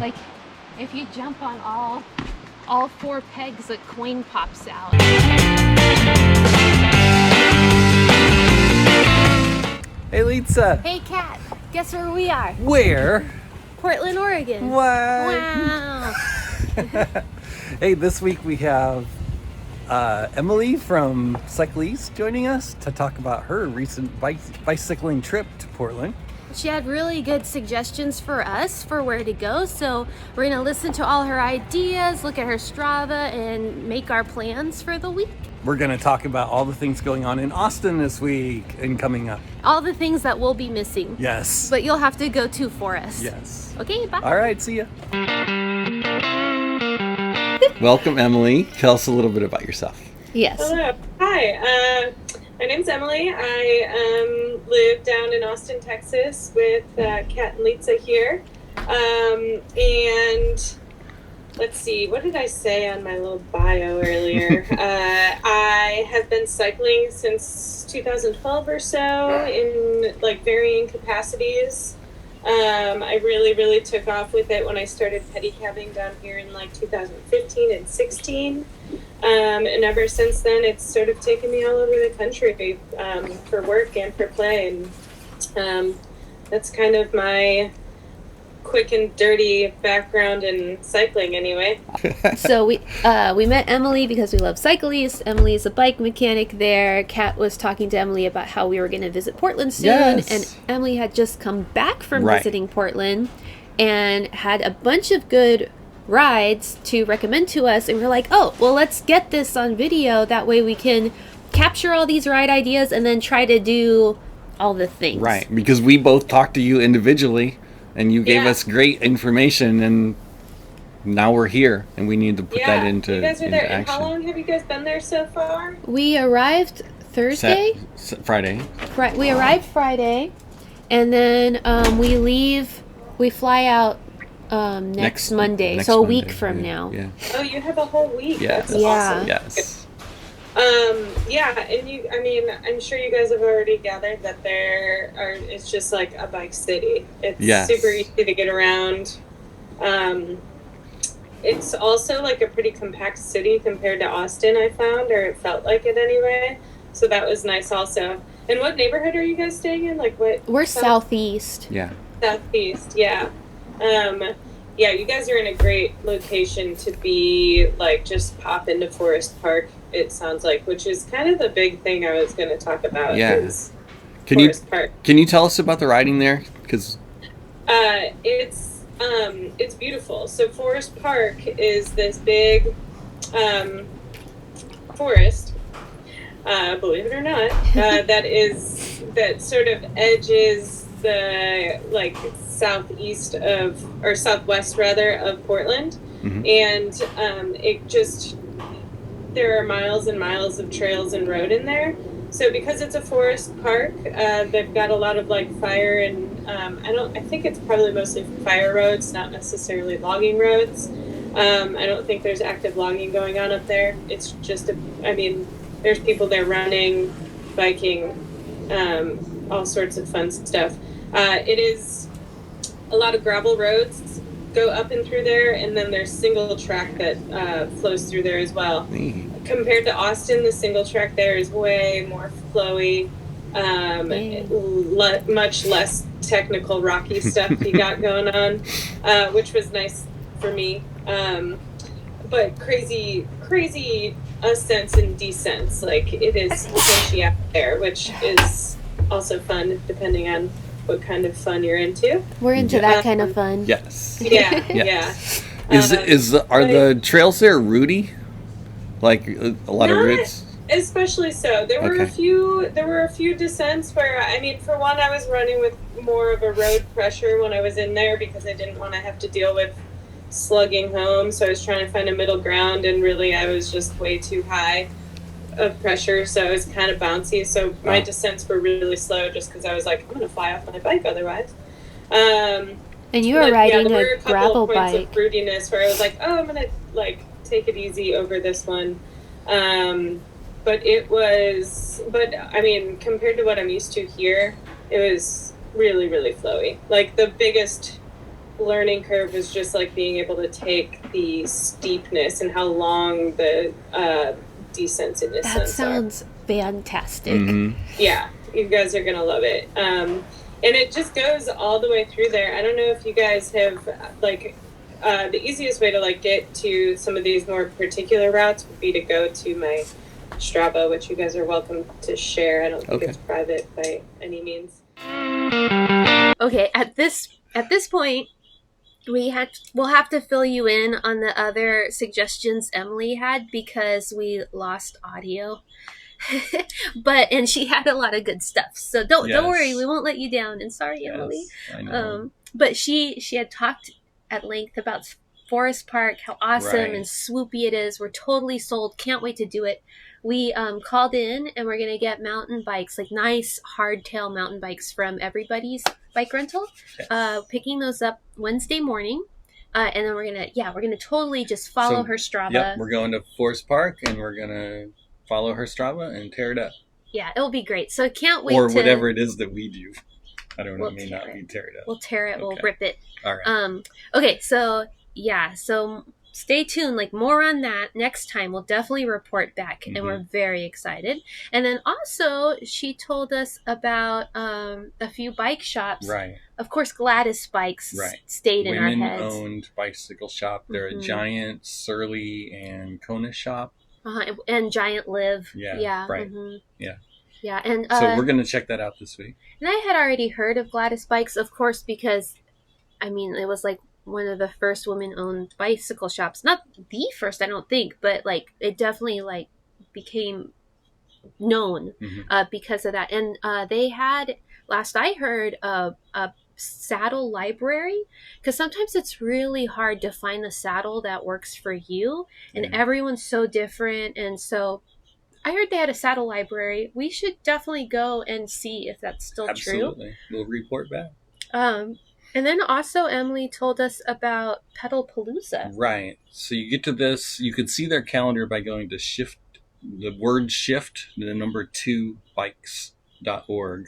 Like, if you jump on all four pegs, a coin pops out. Hey, Lisa. Hey, Kat, guess where we are? Where? Portland, Oregon. What? Wow. Hey, this week we have Emily from Cycliste joining us to talk about her recent bicycling trip to Portland. She had really good suggestions for us for where to go, so we're going to listen to all her ideas, look at her Strava, and make our plans for the week. We're going to talk about all the things going on in Austin this week and coming up. All the things that we'll be missing. Yes. But you'll have to go to for us. Yes. Okay, bye. All right, see ya. Welcome, Emily. Tell us a little bit about yourself. Yes. Hello. Hi. My name's Emily. I live down in Austin, Texas with Kat and Lisa here. And let's see, what did I say on my little bio earlier? I have been cycling since 2012 or so in like varying capacities. I really took off with it when I started pedicabbing down here in like 2015 and 16. And ever since then, it's sort of taken me all over the country for work and for play. And that's kind of my quick and dirty background in cycling anyway. So we met Emily because we love Cycliste. Emily is a bike mechanic there. Kat was talking to Emily about how we were going to visit Portland soon. Yes. And Emily had just come back from Right. visiting Portland and had a bunch of good rides to recommend to us. And we're like, oh, well, let's get this on video. That way we can capture all these ride ideas and then try to do all the things. Right, because we both talked to you individually, and you gave Yeah. us great information, and now we're here, and we need to put that into you guys are there. And action. how long have you guys been there so far? We arrived Thursday. Friday. We arrived Friday, and then we fly out next Monday, next so a week Monday, from yeah, now. Yeah. Oh, you have a whole week. Yes. That's awesome. Yes. Yeah, and I'm sure you guys have already gathered that it's just like a bike city. It's Yes. super easy to get around. It's also like a pretty compact city compared to Austin, I found, or it felt like it anyway. So that was nice also. And what neighborhood are you guys staying in? Like what? We're southeast. Yeah. Southeast, yeah. Yeah, you guys are in a great location to be, like, just pop into Forest Park, it sounds like, which is kind of the big thing I was going to talk about. Yeah. Is Can you Forest Park. can you tell us about the riding there? Because It's beautiful. So Forest Park is this big forest, believe it or not, that sort of edges the like southeast of, or southwest rather, of Portland. And there are miles and miles of trails and road in there. So because it's a forest park, they've got a lot of like fire and I think it's probably mostly fire roads, not necessarily logging roads. I don't think there's active logging going on up there. It's just there's people there running, biking, all sorts of fun stuff. It is a lot of gravel roads go up and through there, and then there's single track that flows through there as well. Compared to Austin, the single track there is way more flowy, much less technical rocky stuff you got going on, which was nice for me. But crazy ascents and descents. Like, it is squishy out there, which is also fun depending on what kind of fun you're into. We're into that kind of fun. yes. Yeah, Yes. yeah. Are the trails there rooty? Like a lot of Not roots? Especially so. There were a few descents where, for one, I was running with more of a road pressure when I was in there because I didn't want to have to deal with slugging home. So I was trying to find a middle ground, and really I was just way too high of pressure, so it was kind of bouncy. So my descents were really slow just because I was like, I'm going to fly off my bike otherwise. And you were riding there were a gravel couple of points bike. of fruitiness where I was like, oh, I'm going to like take it easy over this one. But compared to what I'm used to here, it was really, really flowy. Like the biggest learning curve is just like being able to take the steepness and how long the descents and That ascents sounds fantastic. Mm-hmm. Yeah, you guys are gonna love it. And it just goes all the way through there. I don't know if you guys have like the easiest way to like get to some of these more particular routes would be to go to my Strava, which you guys are welcome to share. I don't think Okay. it's private by any means. Okay, at this point, we'll have to fill you in on the other suggestions Emily had because we lost audio. And she had a lot of good stuff. So don't worry, we won't let you down. And sorry, Emily. I know. But she had talked at length about Forest Park, how awesome Right. and swoopy it is. We're totally sold. Can't wait to do it. We called in and we're going to get mountain bikes, like nice hardtail mountain bikes from Everybody's Bike Rental. Yes. Picking those up Wednesday morning. And then we're going to totally just follow her Strava. Yep, we're going to Forest Park and we're going to follow her Strava and tear it up. Yeah, it'll be great. So I can't wait or to... whatever it is that we do. I don't know, We'll it may tear not it. be tear it up. We'll tear it. We'll Okay. rip it. All right. Okay, so stay tuned, like more on that next time. We'll definitely report back, and we're very excited. And then also she told us about a few bike shops. Right. Of course, Gladys Bikes Right. stayed in our heads. Women-owned bicycle shop. They're a Giant, Surly, and Kona shop. And Giant Live. Yeah, right. Yeah. Yeah, and so we're going to check that out this week. And I had already heard of Gladys Bikes, of course, because I mean it was like one of the first women-owned bicycle shops. Not the first, I don't think, but like it definitely like became known because of that. And they had, last I heard, a saddle library, because sometimes it's really hard to find the saddle that works for you, and everyone's so different. And so I heard they had a saddle library. We should definitely go and see if that's still true. Absolutely. We'll report back. And then also Emily told us about Pedalpalooza. Right. So you get to this, you can see their calendar by going to the word shift, the number 2 bikes.org.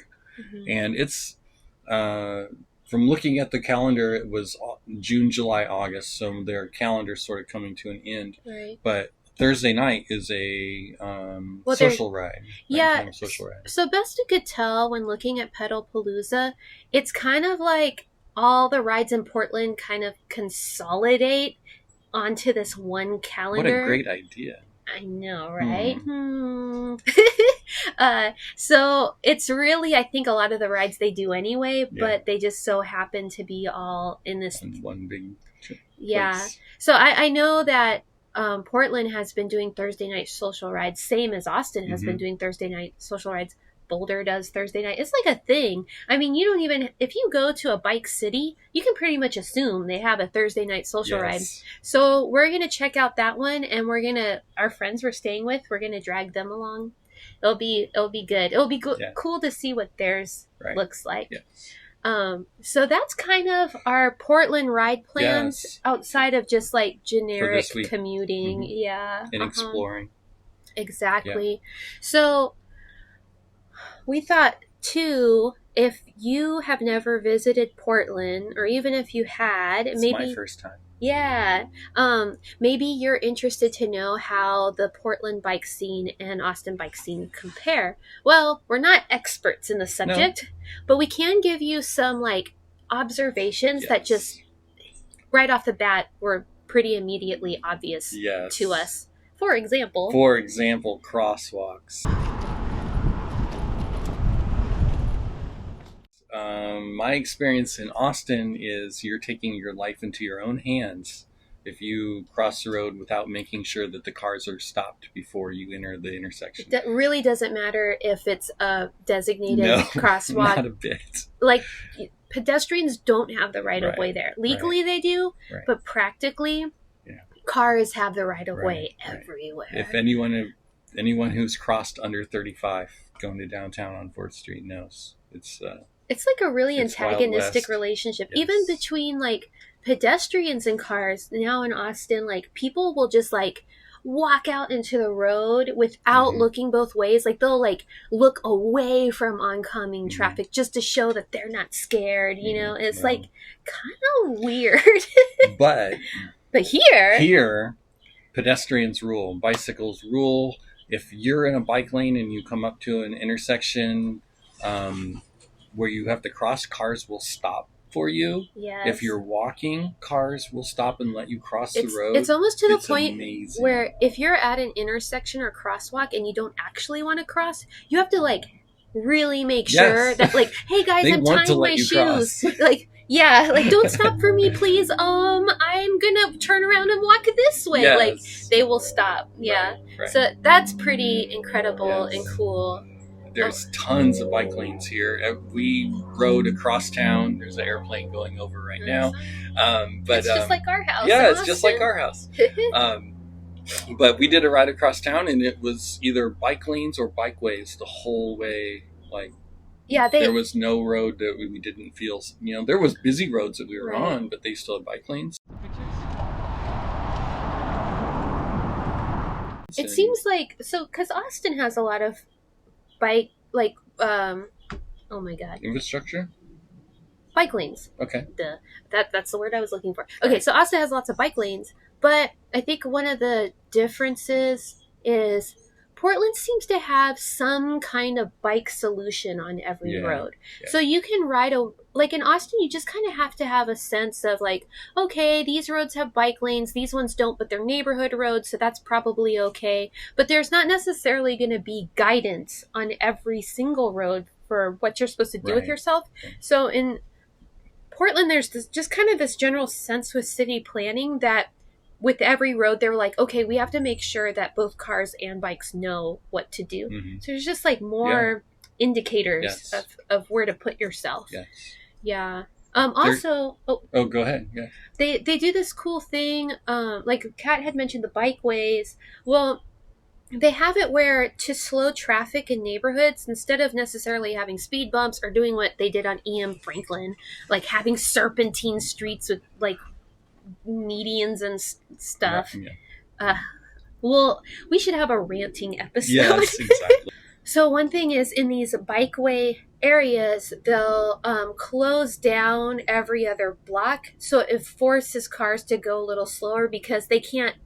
And it's, from looking at the calendar, it was June, July, August. So their calendar's sort of coming to an end. Right. But Thursday night is a social ride. Yeah. Social ride. So best you could tell when looking at Pedalpalooza, it's kind of like all the rides in Portland kind of consolidate onto this one calendar. What a great idea. I know, right? So it's really, I think, a lot of the rides they do anyway, but they just so happen to be all in this one big place. So I know that Portland has been doing Thursday night social rides, same as Austin has been doing Thursday night social rides. Boulder does Thursday night. It's like a thing. I mean, you don't even, if you go to a bike city, you can pretty much assume they have a Thursday night social ride. So we're going to check out that one, and our friends we're staying with, we're going to drag them along. It'll be good. It'll be cool to see what theirs looks like. So that's kind of our Portland ride plans outside of just like generic commuting. And exploring. Exactly. So we thought too, if you have never visited Portland, or even if you had, it's maybe my first time. Yeah. Maybe you're interested to know how the Portland bike scene and Austin bike scene compare. Well, we're not experts in the subject, but we can give you some like observations that just right off the bat were pretty immediately obvious to us. For example, crosswalks. My experience in Austin is you're taking your life into your own hands if you cross the road without making sure that the cars are stopped before you enter the intersection. That really doesn't matter if it's a designated crosswalk. Not a bit. Like, pedestrians don't have the right of way there. Legally they do, but practically cars have the right of way everywhere. If anyone who's crossed under 35 going to downtown on 4th Street knows it's like a really antagonistic relationship, even between like pedestrians and cars. Now in Austin, like people will just like, walk out into the road without looking both ways. Like they'll like look away from oncoming traffic just to show that they're not scared, you know? It's like kind of weird. But here, pedestrians rule, bicycles rule. If you're in a bike lane and you come up to an intersection where you have to cross, cars will stop for you. yes. If you're walking, cars will stop and let you cross the road. It's almost to the It's point amazing. where if you're at an intersection or crosswalk and you don't actually want to cross, you have to like really make sure Yes. that like, hey guys, They I'm want to tying let my you shoes. cross. Like, yeah, like don't stop for me, please. I'm gonna turn around and walk this way. Yes. Like they will stop. Yeah. Right. So that's pretty incredible Yes. and cool. There's tons of bike lanes here. We rode across town. There's an airplane going over right now. But It's just like our house. yeah, in it's just like Austin. our house. But we did a ride across town, and it was either bike lanes or bikeways the whole way. Like yeah, there was no road that we didn't feel. You know, there was busy roads that we were Right. on, but they still had bike lanes. It seems like so because Austin has a lot of bike like oh my god, infrastructure. bike lanes. Okay. Duh. That's the word I was looking for. Okay, so Austin has lots of bike lanes, but I think one of the differences is Portland seems to have some kind of bike solution on every Yeah, road. yeah. So you can ride like in Austin, you just kind of have to have a sense of like, okay, these roads have bike lanes, these ones don't, but they're neighborhood roads, so that's probably okay. But there's not necessarily going to be guidance on every single road for what you're supposed to do with Right. yourself. So in Portland, there's just kind of this general sense with city planning that with every road, they're like, okay, we have to make sure that both cars and bikes know what to do. Mhm. So there's just like more indicators Yes. of where to put yourself. Yes. Yeah. Also, Oh, go ahead. Yeah. they do this cool thing. Like Kat had mentioned the bikeways. Well, they have it where to slow traffic in neighborhoods, instead of necessarily having speed bumps or doing what they did on E.M. Franklin, like having serpentine streets with like medians and stuff. Yeah. Well, we should have a ranting episode. Yes, exactly. So one thing is in these bikeway areas, they'll close down every other block. So it forces cars to go a little slower because they can't.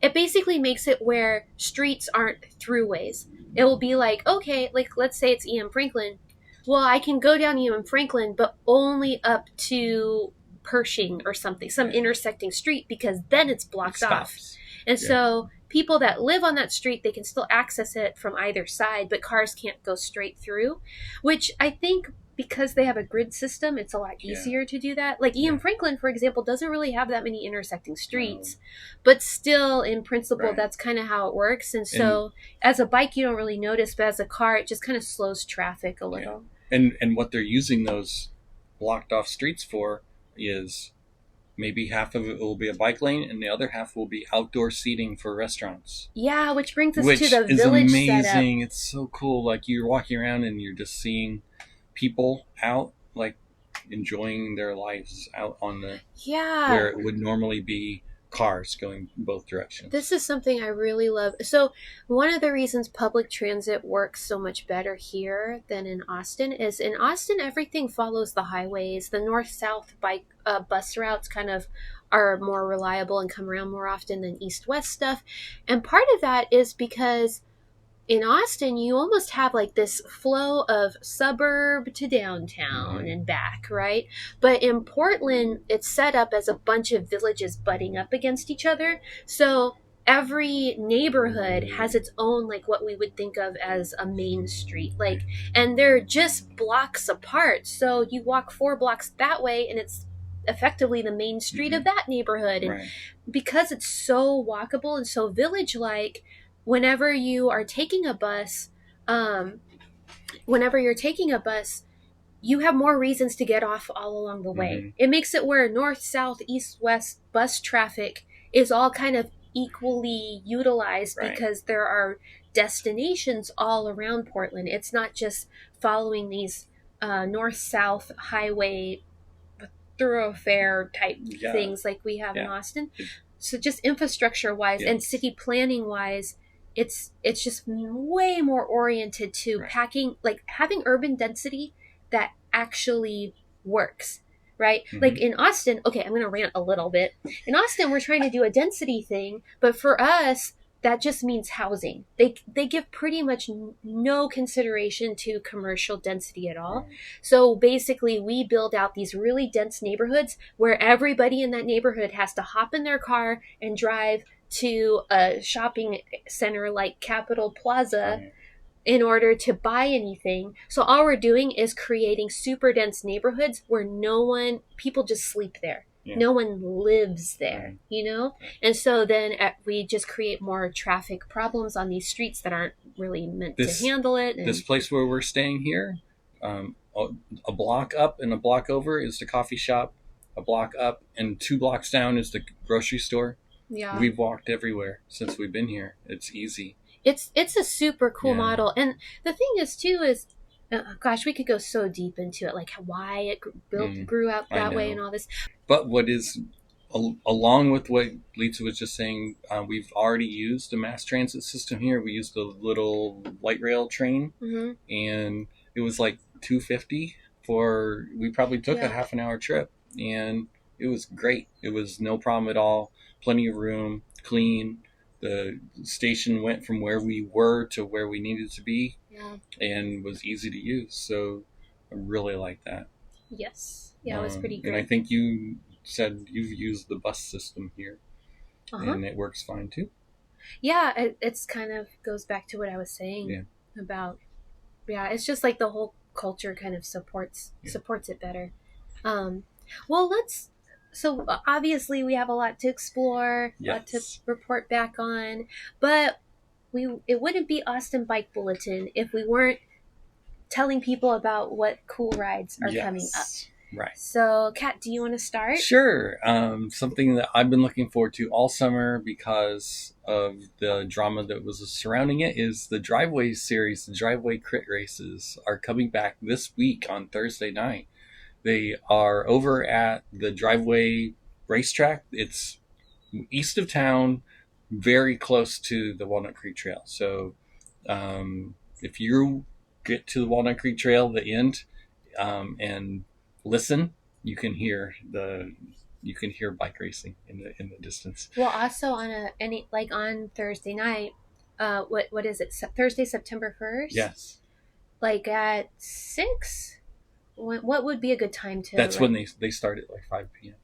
It basically makes it where streets aren't throughways. It will be like, okay, like let's say it's E.M. Franklin. Well, I can go down E.M. Franklin, but only up to Pershing or something, some intersecting street, because then it's blocked off. Stops. And Yeah. so people that live on that street, they can still access it from either side, but cars can't go straight through, which I think because they have a grid system, it's a lot Yeah. easier to do that. Like E.M. Yeah. Franklin, for example, doesn't really have that many intersecting streets, but still in principle, Right. that's kind of how it works. And so as a bike, you don't really notice, but as a car, it just kind of slows traffic a little. And what they're using those blocked off streets for is maybe half of it will be a bike lane and the other half will be outdoor seating for restaurants. Yeah, which brings us Which to the is village amazing. setup. It's so cool. Like you're walking around and you're just seeing people out, like enjoying their lives out on the Yeah. where it would normally be cars going both directions. This is something I really love. So one of the reasons public transit works so much better here than in Austin is in Austin, everything follows the highways. The north-south bus routes kind of are more reliable and come around more often than east-west stuff. And part of that is because in Austin, you almost have like this flow of suburb to downtown and back, right? But in Portland, it's set up as a bunch of villages butting up against each other. So every neighborhood has its own, like what we would think of as a main street. Like, and they're just blocks apart. So you walk 4 blocks that way and it's effectively the main street of that neighborhood. And Right. because it's so walkable and so village-like, whenever you are taking a bus, you have more reasons to get off all along the way. Mhm. It makes it where north, south, east, west bus traffic is all kind of equally utilized Right. because there are destinations all around Portland. It's not just following these north-south highway thoroughfare type Yeah. things like we have in Yeah. Austin. so just infrastructure wise and Yes. city planning wise, it's just way more oriented to Right. packing, like having urban density that actually works, right? Mhm. Like in Austin, okay, I'm gonna rant a little bit. In Austin, we're trying to do a density thing, but for us, that just means housing. They give pretty much no consideration to commercial density at all. Right. So basically, we build out these really dense neighborhoods where everybody in that neighborhood has to hop in their car and drive to a shopping center like Capitol Plaza Right. in order to buy anything. So all we're doing is creating super dense neighborhoods where people just sleep there. Yeah. No one lives there, Right. you know? And so then we just create more traffic problems on these streets that aren't really meant This- to handle it. And This place where we're staying here, a block up and a block over is the coffee shop. A block up and 2 blocks down is the grocery store. yeah. We've walked everywhere since we've been here. It's easy. It's a super cool Yeah. model. And the thing is too is gosh, we could go so deep into it, like why it grew out I that way know. and all this. But what is, along with what Lisa was just saying, we've already used a mass transit system here. We used a little light rail train, Hmm. and it was like $2.50 we probably took Yeah. a half an hour trip, and it was great. It was no problem at all. Plenty of room, clean. The station went from where we were to where we needed to be, Yeah. and was easy to use. So I really like that. Yes. Yeah, it was pretty And I great. think you said you've used the bus system here, Uh-huh. and it works fine too. Yeah, it's kind of goes back to what I was saying Yeah. about. Yeah, it's just like the whole culture kind of supports Yeah. it better. Well, so obviously we have a lot to explore, a lot to Yes. report back on, but it wouldn't be Austin Bike Bulletin if we weren't telling people about what cool rides are coming up. Right. So, Kat, do you want to start? Sure. Something that I've been looking forward to all summer because of the drama that was surrounding it is the Driveway series. The Driveway Crit Races are coming back this week on Thursday night. They are over at the Driveway Racetrack. It's east of town, very close to the Walnut Creek Trail. So if you get to the Walnut Creek Trail, the end, and listen, you can hear bike racing in the distance. Well, also on Thursday night, what is it? Thursday, September 1st? Yes, Like at 6? What would be a good time to? that's when they start at like 5 p.m.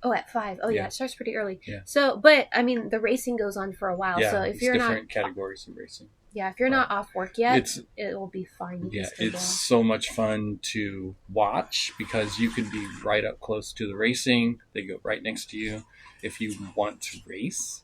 Oh, at 5. Oh, yeah, Yeah. it starts pretty early. Yeah. So, but I mean, the racing goes on for a while. Yeah, So if it's you're different categories of racing. not off work yet, It's it will be fine. You can yeah, still it's go. so much fun to watch because you could be right up close to the racing. They go right next to you. If you want to race,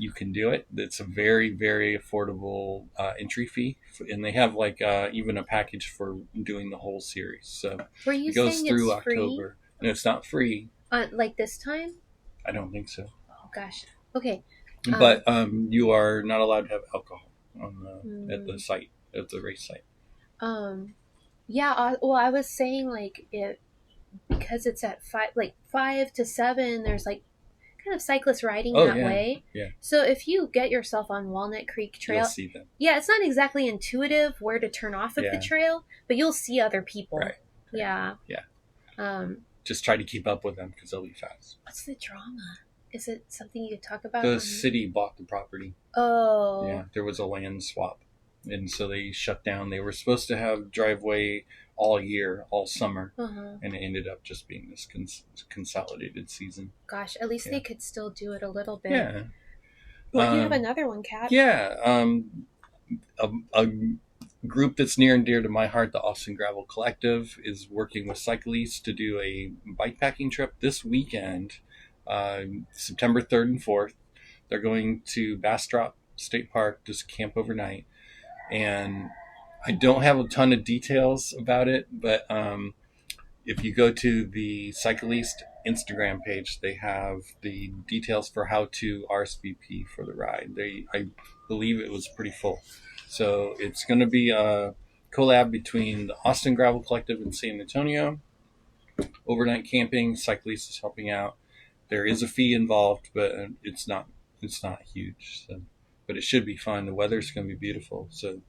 you can do it. It's a very, very affordable entry fee, and they have like even a package for doing the whole series. So Were you it goes saying through it's free? October. No, it's not free. Like this time? I don't think so. Oh gosh. Okay. But you are not allowed to have alcohol at the site, at the race site. Yeah. Well, I was saying like because it's at 5 to 7. There's like kind of cyclist riding that way. Yeah. So if you get yourself on Walnut Creek Trail, You'll see them. yeah, it's not exactly intuitive where to turn off of the Yeah. trail, but you'll see other people. Right. Yeah. Yeah. Just try to keep up with them because they'll be fast. What's the drama? Is it something you could talk about? The city bought the property. Oh. Yeah, there was a land swap, and so they shut down. They were supposed to have Driveway all year, all summer, Uh-huh. and it ended up just being this consolidated season. Gosh, at least Yeah. they could still do it a little bit. Yeah. Well, you have another one, Kat. Yeah. A group that's near and dear to my heart, the Austin Gravel Collective, is working with cyclists to do a bikepacking trip this weekend, September 3rd and 4th. They're going to Bastrop State Park, just camp overnight. And I don't have a ton of details about it, but if you go to the Cycliste Instagram page, they have the details for how to RSVP for the ride. I believe it was pretty full. So it's going to be a collab between the Austin Gravel Collective and San Antonio. Overnight camping, cyclists is helping out. There is a fee involved, but it's not huge. So, but it should be fun. The weather's going to be beautiful, so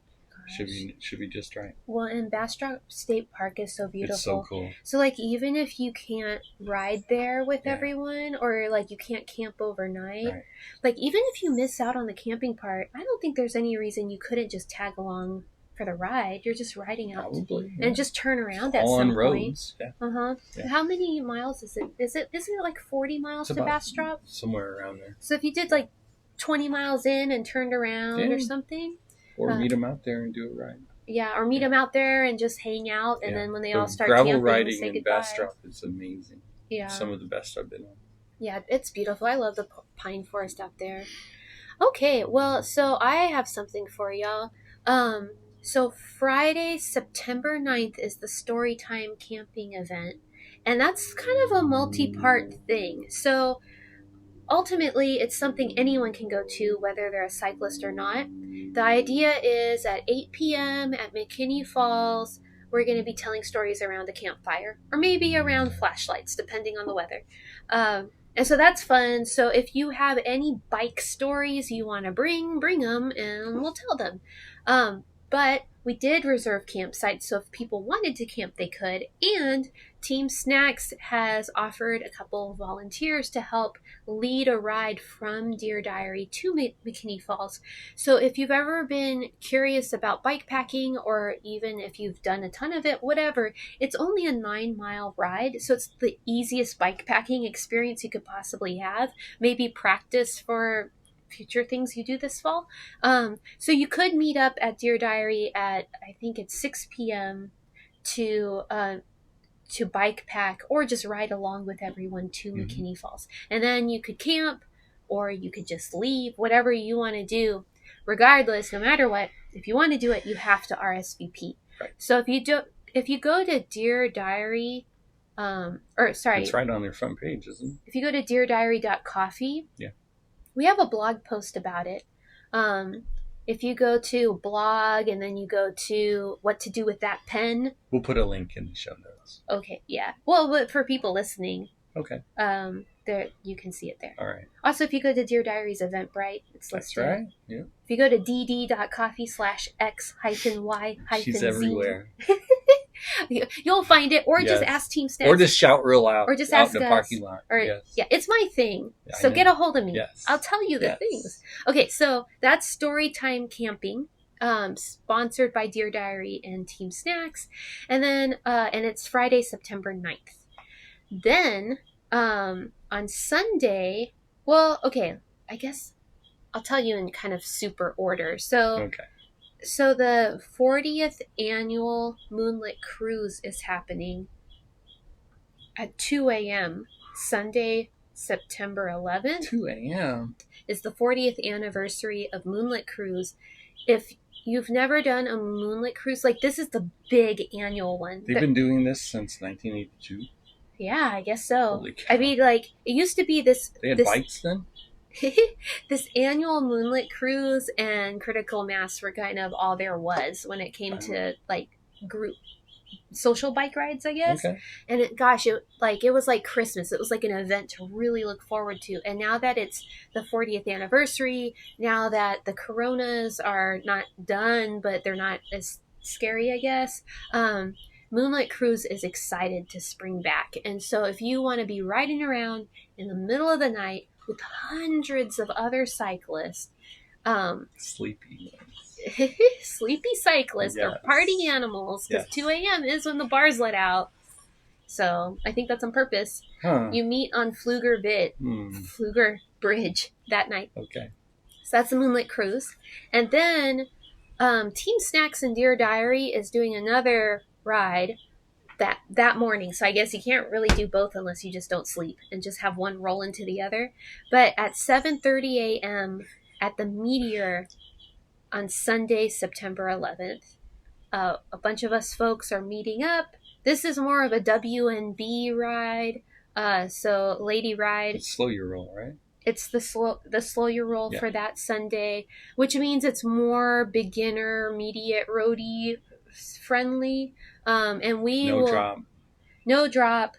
should be just right. Well, and Bastrop State Park is so beautiful. It's so cool. So, like, even if you can't ride there with Yeah. everyone, or like you can't camp overnight, Right. like even if you miss out on the camping part, I don't think there's any reason you couldn't just tag along for the ride. You're just riding out Probably. and just turn around at all some on roads. point. Yeah. Yeah. How many miles is it? Isn't it like 40 miles It's to about Bastrop? somewhere around there. So if you did like 20 miles in and turned around Yeah. or something, Or meet them out there and do it right. yeah, or meet them out there and just hang out, and then when they all start gravel camping, riding say in goodbye. Bastrop is amazing. Yeah, Some of the best I've been on. yeah, it's beautiful. I love the pine forest out there. Okay, well, so I have something for y'all. So Friday, September 9th is the Storytime camping event, and that's kind of a multi-part thing. So ultimately, it's something anyone can go to, whether they're a cyclist or not. The idea is at 8 p.m. at McKinney Falls, we're going to be telling stories around a campfire, or maybe around flashlights, depending on the weather. And so that's fun. So if you have any bike stories you want to bring them, and we'll tell them. But we did reserve campsites, so if people wanted to camp, they could. And Team Snacks has offered a couple of volunteers to help lead a ride from Deer Diary to McKinney Falls. So if you've ever been curious about bike packing, or even if you've done a ton of it, whatever, it's only a 9-mile ride. So it's the easiest bike packing experience you could possibly have. Maybe practice for future things you do this fall. So you could meet up at Deer Diary at, I think it's 6 p.m. to bike pack, or just ride along with everyone to McKinney Falls. And then you could camp, or you could just leave, whatever you want to do. Regardless, no matter what, if you want to do it, you have to RSVP. Right. So if you go to Deer Diary, It's right on their front page, isn't it? If you go to deerdiary.coffee, yeah, we have a blog post about it. If you go to blog and then you go to what to do with that pen. We'll put a link in the show notes. Okay, yeah. Well, but for people listening, okay, there you can see it there. All right. Also, if you go to Deer Diaries Eventbrite, it's listed. That's right. Yeah. If you go to dd.coffee/x-y-z. She's everywhere. You'll find it, or just ask Team Snacks. Or just shout real loud. Or just out ask in the us. parking lot. Or, yeah, it's my thing. Yeah, so get a hold of me. Yes. I'll tell you the things. Okay, so that's Storytime Camping, sponsored by Deer Diary and Team Snacks. And then, and it's Friday, September 9th. Then, on Sunday, well, okay, I guess I'll tell you in kind of super order. So the 40th annual Moonlit Cruise is happening at 2 a.m. Sunday, September 11th. 2 a.m. is the 40th anniversary of Moonlit Cruise. If you've never done a Moonlit Cruise, like, this is the big annual one. They've been doing this since 1982. Yeah, I guess so. Holy cow. I mean, like, it used to be this... They had bikes then? This annual Moonlit Cruise and Critical Mass were kind of all there was when it came to, like, group social bike rides, I guess. Okay. And it was like Christmas. It was like an event to really look forward to. And now that it's the 40th anniversary, now that the coronas are not done, but they're not as scary, I guess, Moonlit Cruise is excited to spring back. And so if you want to be riding around in the middle of the night with hundreds of other cyclists, sleepy cyclists, or party animals, because 2 a.m. is when the bars let out. So I think that's on purpose. You meet on Pfluger Bridge that night. Okay. So that's the Moonlit Cruise. And then Team Snacks and Deer Diary is doing another ride that morning. So I guess you can't really do both unless you just don't sleep and just have one roll into the other. But at 7:30 a.m. at the Meteor on Sunday, September 11th, a bunch of us folks are meeting up. This is more of a WNB ride. So Lady Ride. It's slow your roll, right? It's the slow your roll for that Sunday, which means it's more beginner, immediate roadie friendly. And we no drop.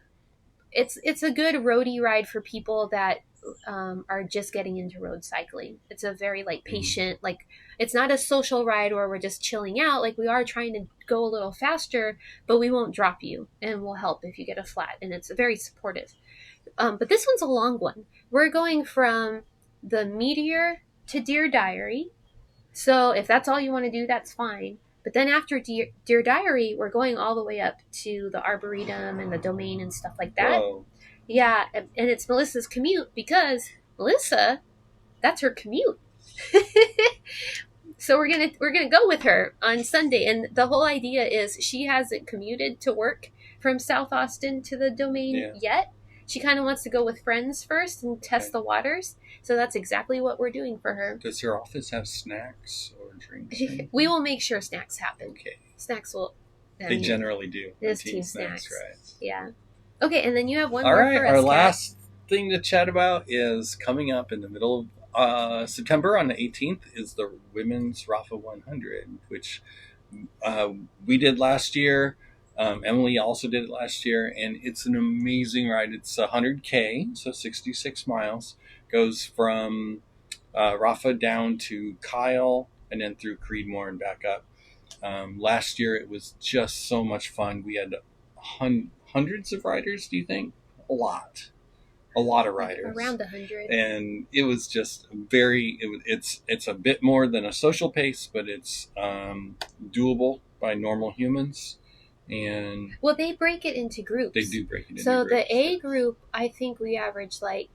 it's a good roadie ride for people that are just getting into road cycling. It's a very like patient, like it's not a social ride where we're just chilling out. Like we are trying to go a little faster, but we won't drop you and we'll help if you get a flat. And it's very supportive. But this one's a long one. We're going from the Meteor to Deer Diary. So if that's all you want to do, that's fine. But then after Deer Diary, we're going all the way up to the Arboretum and the Domain and stuff like that. Whoa. Yeah, and it's Melissa's commute because Melissa, that's her commute. So we're gonna go with her on Sunday, and the whole idea is she hasn't commuted to work from South Austin to the Domain yet. She kind of wants to go with friends first and test the waters. So that's exactly what we're doing for her. Does your office have snacks or drinks? We will make sure snacks happen. Okay. Snacks will. They generally do. There's team snacks. Right. Yeah. Okay, and then you have one All more right, for us, our Kat. last thing to chat about is coming up in the middle of September on the 18th is the Women's Rafa 100, which we did last year. Emily also did it last year, and it's an amazing ride. It's 100K, so 66 miles. Goes from Rafa down to Kyle, and then through Creedmoor and back up. Last year, it was just so much fun. We had hundreds of riders, do you think? A lot of riders. Around 100. And it was just it's a bit more than a social pace, but it's doable by normal humans. And well, they break it into groups. They do break it into so groups. So the A group, I think we averaged like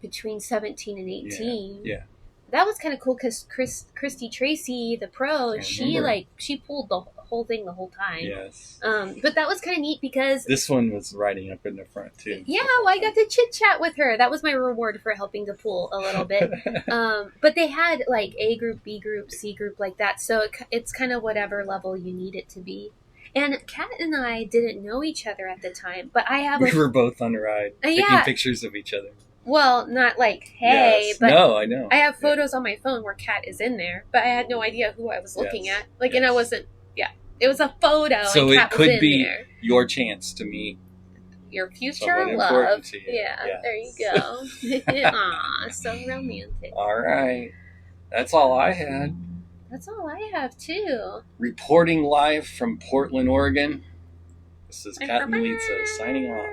between 17 and 18. Yeah. That was kind of cool because Christy Tracy, the pro, she pulled the whole thing the whole time. Yes. But that was kind of neat because this one was riding up in the front too. Yeah, well, I got to chit chat with her. That was my reward for helping to pull a little bit. But they had like A group, B group, C group like that. So it's kind of whatever level you need it to be. And Kat and I didn't know each other at the time, but we were both on the ride, taking pictures of each other. Well, not like, hey, yes. but no, I know. I have photos on my phone where Kat is in there, but I had no idea who I was looking at. Like, and I wasn't, it was a photo. So and it Kat could was be there. Your chance to meet your future love. Yeah, there you go. Yes. Aw, so romantic. All right. That's all I had. That's all I have, too. Reporting live from Portland, Oregon. This is Kat and Lisa signing off.